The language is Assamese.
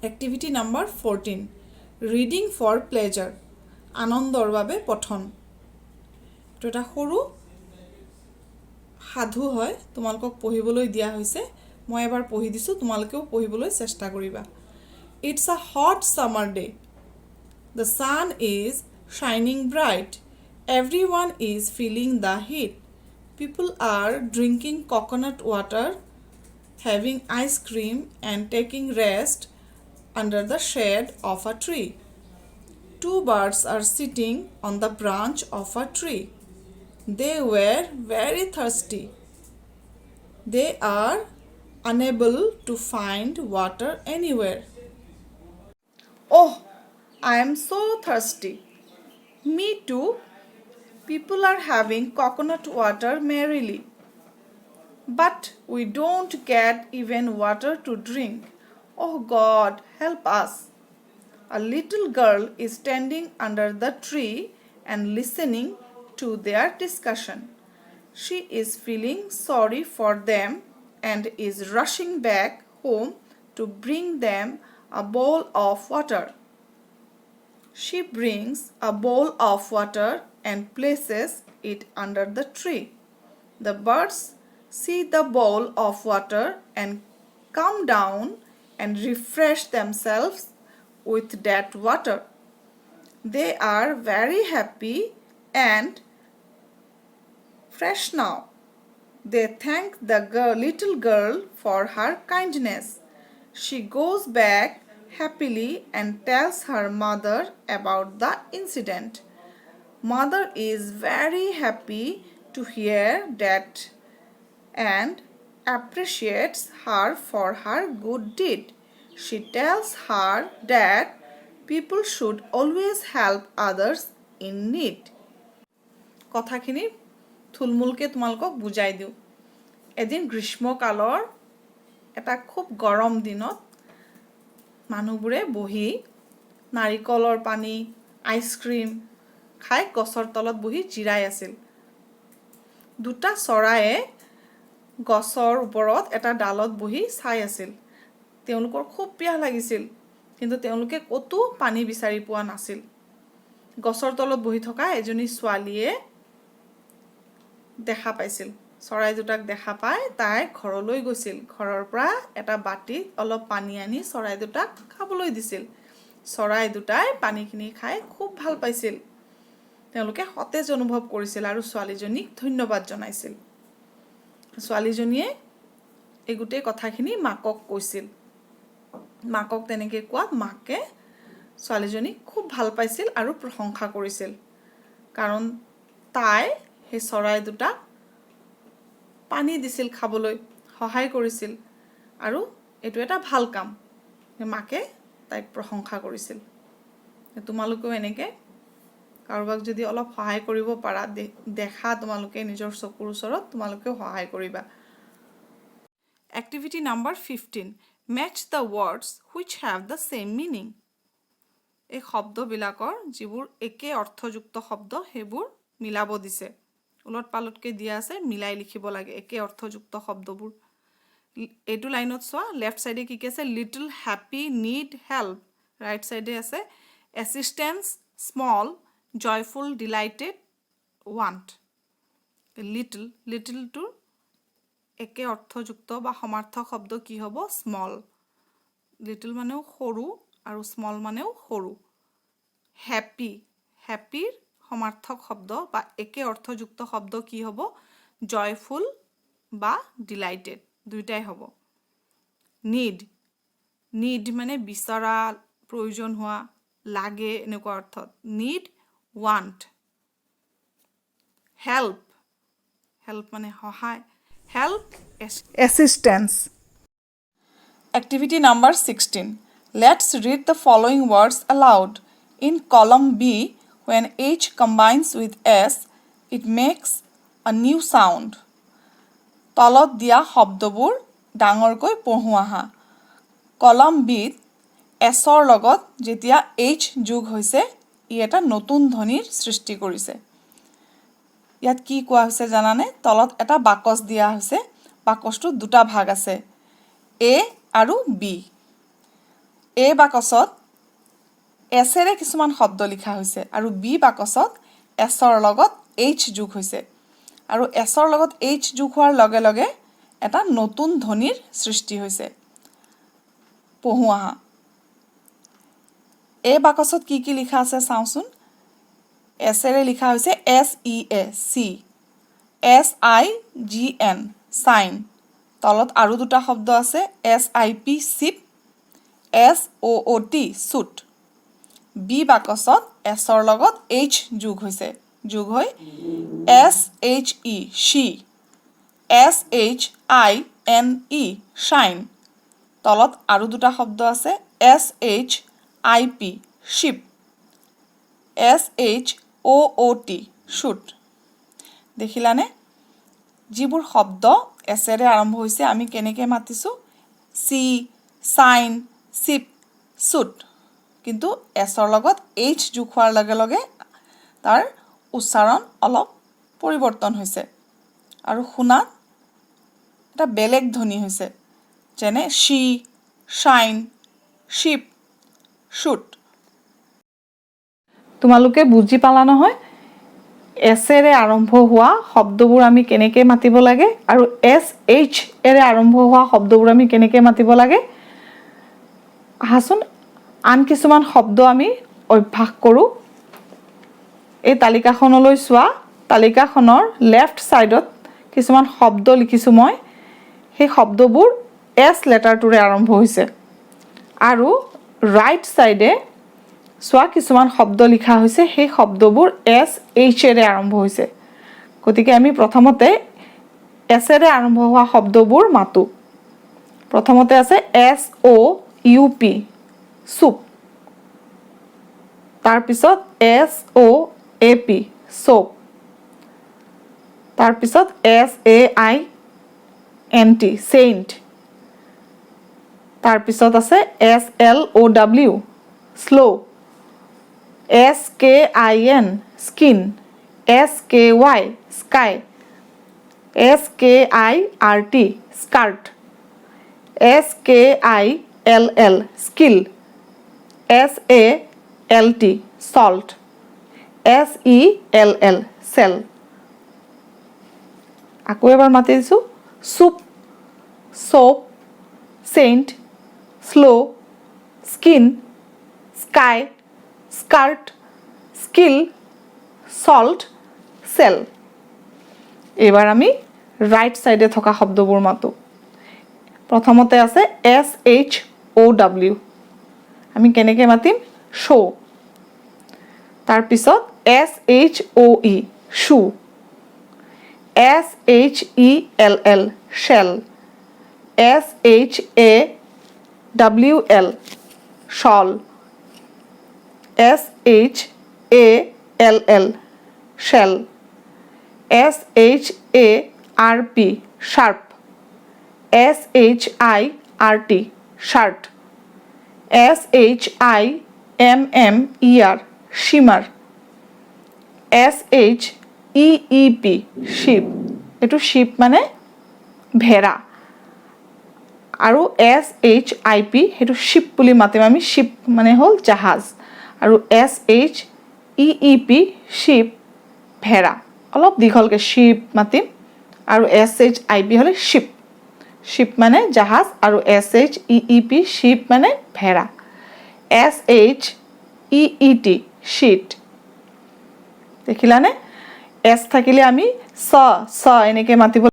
Activity number 14. Reading for pleasure. আনন্দৰ বাবে পঠন। এইটো এটা সৰু সাধু হয়, তোমালোকক পঢ়িবলৈ দিয়া হৈছে। মই এবাৰ পঢ়ি দিছোঁ, তোমালোকেও পঢ়িবলৈ চেষ্টা কৰিবা। It's a hot summer day. The sun is shining bright. Everyone is feeling the heat. People are drinking coconut water, having ice cream and taking rest under the shade of a tree. Two birds are sitting on the branch of a tree. They were very thirsty. They are unable to find water anywhere. Oh, I am so thirsty. Me too. People are having coconut water merrily. But we don't get even water to drink. Oh God, help us. A little girl is standing under the tree and listening to their discussion. She is feeling sorry for them and is rushing back home to bring them a bowl of water. She brings a bowl of water and places it under the tree. The birds see the bowl of water and come down and refresh themselves with that water. They are very happy and fresh now. They thank the little girl for her kindness. She goes back happily and tells her mother about the incident. Mother is very happy to hear that and appreciates her for her good deed. She tells her that people should always help others in need. কথাখিনি থুলমূলকৈ তোমালোকক বুজাই দিওঁ। এদিন গ্ৰীষ্মকালৰ এটা খুব গৰম দিনত মানুহবোৰে বহি নাৰিকলৰ পানী, আইচক্ৰীম খাই গছৰ তলত বহি জিৰাই আছিল। দুটা চৰায়ে গছৰ ওপৰত এটা ডালত বহি চাই আছিল। তেওঁলোকৰ খুব পিয়াহ লাগিছিল, কিন্তু তেওঁলোকে ক'তো পানী বিচাৰি পোৱা নাছিল। গছৰ তলত বহি থকা এজনী ছোৱালীয়ে দেখা পাইছিল। চৰাই দুটাক দেখা পাই তাই ঘৰলৈ গৈছিল। ঘৰৰ পৰা এটা বাটিত অলপ পানী আনি চৰাই দুটাক খাবলৈ দিছিল। চৰাই দুটাই পানীখিনি খাই খুব ভাল পাইছিল। তেওঁলোকে সতেজ অনুভৱ কৰিছিল আৰু ছোৱালীজনীক ধন্যবাদ জনাইছিল। ছোৱালীজনীয়ে এই গোটেই কথাখিনি মাকক কৈছিল। মাকক তেনেকৈ কোৱাত মাকে ছোৱালীজনীক খুব ভাল পাইছিল আৰু প্ৰশংসা কৰিছিল, কাৰণ তাই সেই চৰাই দুটাক পানী দিছিল, খাবলৈ সহায় কৰিছিল, আৰু এইটো এটা ভাল কাম। মাকে তাইক প্ৰশংসা কৰিছিল। তোমালোকেও এনেকৈ কাৰোবাক যদি অলপ সহায় কৰিব পাৰা, দেখা তোমালোকে নিজৰ চকুৰ ওচৰত, তোমালোকেও সহায় কৰিবা। Activity number 15. Match the words which have the same meaning. এই শব্দবিলাকৰ যিবোৰ একে অৰ্থযুক্ত শব্দ সেইবোৰ মিলাব দিছে। উলট পালটকৈ দিয়া আছে, মিলাই লিখিব লাগে একে অৰ্থযুক্ত শব্দবোৰ। এইটো লাইনত চোৱা, লেফ্ট চাইডে কি আছে? Little, happy, need, help. Right চাইডে আছে assistance, small, joyful, delighted, want. Little, লিটলটোৰ একে অৰ্থযুক্ত বা সমাৰ্থক শব্দ কি হ'ব? স্মল। লিটল মানেও সৰু আৰু স্মল মানেও সৰু। হ্যাপি, হ্যাপিৰ সমাৰ্থক শব্দ বা একে অৰ্থযুক্ত শব্দ কি হ'ব? জয়ফুল বা ডিলাইটেড, দুইটাই হ'ব। নিড, নিড মানে বিচৰা, প্ৰয়োজন হোৱা, লাগে, এনেকুৱা অৰ্থত নিড, ৱান্ট। হেল্প, হেল্প মানে সহায়, help, assistance. Activity number 16. Let's read the following words aloud. In column B, when H combines with S, it makes a new sound. তলত দিয়া শব্দবোৰ ডাঙৰকৈ পঢ়ো আহা। কলম বিত এছৰ লগত যেতিয়া H যোগ হৈছে, ই এটা নতুন ধ্বনিৰ সৃষ্টি কৰিছে। ইয়াত কি কোৱা হৈছে জানানে? তলত এটা বাকচ দিয়া হৈছে। বাকচটোত দুটা ভাগ আছে, A আৰু B। এ বাকচত এছেৰে কিছুমান শব্দ লিখা হৈছে আৰু বি বাকচত এছৰ লগত এইচ যোগ হৈছে আৰু এছৰ লগত এইচ যোগ হোৱাৰ লগে লগে এটা নতুন ধ্বনিৰ সৃষ্টি হৈছে পঢ়ো আহা এ বাকচত কি লিখা আছে চাওঁচোন এছেৰে লিখা হৈছে SEAC সাইন তলত আৰু দুটা শব্দ আছে SIP চিপ SOOT সুট বি বাকচত এছৰ লগত এইচ যোগ হৈছে যোগ হৈ SHE she SHINE শাইন তলত আৰু দুটা শব্দ আছে SHIP শিপ SHOOT শুট দেখিলানে যিবোৰ শব্দ এছেৰে আৰম্ভ হৈছে আমি কেনেকৈ মাতিছোঁ চি সাইন চিপ সুট কিন্তু এছৰ লগত এইচ যোগ হোৱাৰ লগে লগে তাৰ উচ্চাৰণ অলপ পৰিৱৰ্তন হৈছে আৰু শুনাত এটা বেলেগ ধ্বনি হৈছে যেনে শি শাইন শিপ শুট তোমালোকে বুজি পালা নহয় এছেৰে আৰম্ভ হোৱা শব্দবোৰ আমি কেনেকৈ মাতিব লাগে আৰু SH এৰে আৰম্ভ হোৱা শব্দবোৰ আমি কেনেকৈ মাতিব লাগে আহাচোন আন কিছুমান শব্দ আমি অভ্যাস কৰোঁ এই তালিকাখনলৈ চোৱা তালিকাখনৰ লেফ্ট সাইডত কিছুমান শব্দ লিখিছোঁ মই সেই শব্দবোৰ S লেটাৰটোৰে আৰম্ভ হৈছে আৰু ৰাইট সাইডে চোৱা কিছুমান শব্দ লিখা হৈছে সেই শব্দবোৰ SH এৰে আৰম্ভ হৈছে গতিকে আমি প্ৰথমতে এছেৰে আৰম্ভ হোৱা শব্দবোৰ মাতোঁ প্ৰথমতে আছে SOUP soup তাৰপিছত SOAP soap তাৰপিছত SAINT saint তাৰপিছত আছে SLOW slow SKIN skin SKY sky SKIRT skirt SKILL skill SALT salt SELL cell আকৌ এবাৰ মাতি দিছোঁ soup soap saint slow skin sky skirt skill salt cell এবাৰ আমি ৰাইট সাইডে থকা শব্দবোৰ মাতোঁ প্ৰথমতে আছে SHOW আমি কেনেকৈ মাতিম show তাৰপিছত SHOE shoe SHELL shell SHAWL shawl SHALL shell SHARP sharp SHIRT shirt SHIMMER shimmer SHEEP sheep এটো sheep মানে ভেড়া আৰু SHIP হেতু ship বুলি মাতিম আমি ship মানে হল জাহাজ আৰু SHEEP ship ভেড়া অলপ দীঘলকে ship মাতিম আৰু SHIP হলে ship ship মানে জাহাজ আৰু SHEEP ship মানে ভেড়া SHEET sheet দেখিলানে S থাকিলে আমি স এনেকৈ মাতিব